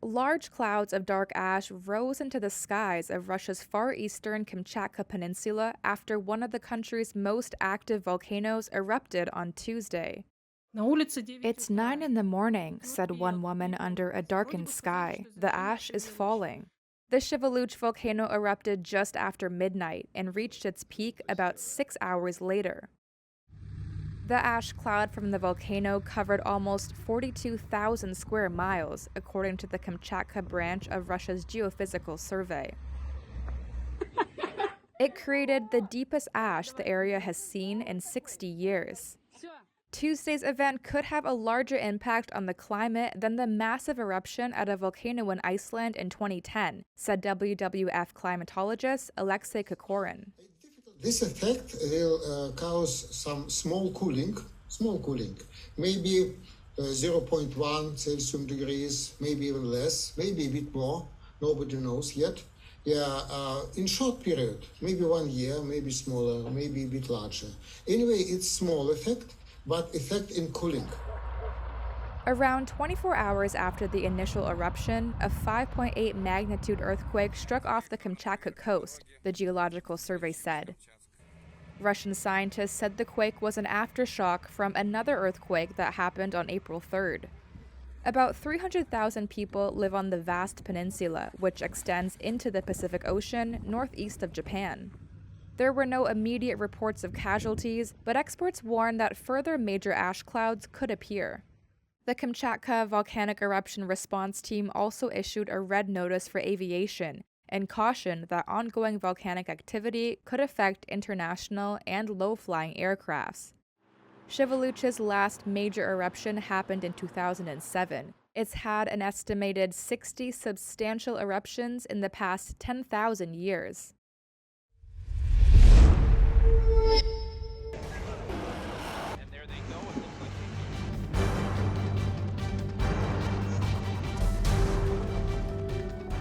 Large clouds of dark ash rose into the skies of Russia's far eastern Kamchatka Peninsula after one of the country's most active volcanoes erupted on Tuesday. It's 9 in the morning, said one woman under a darkened sky. The ash is falling. The Shiveluch volcano erupted just after midnight and reached its peak about 6 hours later. The ash cloud from the volcano covered almost 42,000 square miles, according to the Kamchatka branch of Russia's Geophysical Survey. It created the deepest ash the area has seen in 60 years. Tuesday's event could have a larger impact on the climate than the massive eruption at a volcano in Iceland in 2010, said WWF climatologist Alexei Kokorin. This effect will cause some small cooling, maybe 0.1 Celsius degrees, maybe even less, maybe a bit more, nobody knows yet. In short period, maybe 1 year, maybe smaller, maybe a bit larger. Anyway, it's small effect, but effect in cooling. Around 24 hours after the initial eruption, a 5.8 magnitude earthquake struck off the Kamchatka coast, the Geological Survey said. Russian scientists said the quake was an aftershock from another earthquake that happened on April 3rd. About 300,000 people live on the vast peninsula, which extends into the Pacific Ocean northeast of Japan. There were no immediate reports of casualties, but experts warn that further major ash clouds could appear. The Kamchatka Volcanic Eruption Response Team also issued a red notice for aviation and cautioned that ongoing volcanic activity could affect international and low-flying aircrafts. Shiveluch's last major eruption happened in 2007. It's had an estimated 60 substantial eruptions in the past 10,000 years.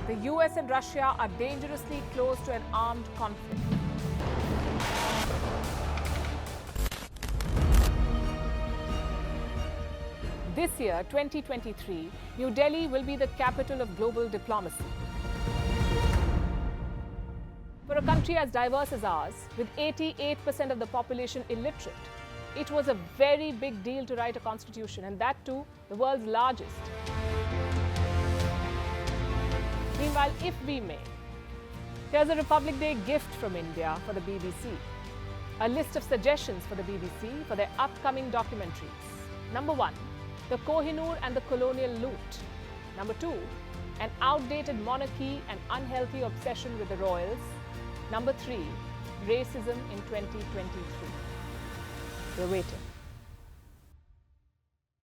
The US and Russia are dangerously close to an armed conflict. This year, 2023, New Delhi will be the capital of global diplomacy. For a country as diverse as ours, with 88% of the population illiterate, it was a very big deal to write a constitution, and that too, the world's largest. Meanwhile, if we may, here's a Republic Day gift from India for the BBC. A list of suggestions for the BBC for their upcoming documentaries. Number 1, the Kohinoor and the colonial loot. Number 2, an outdated monarchy and unhealthy obsession with the royals. Number 3, racism in 2023. We're waiting.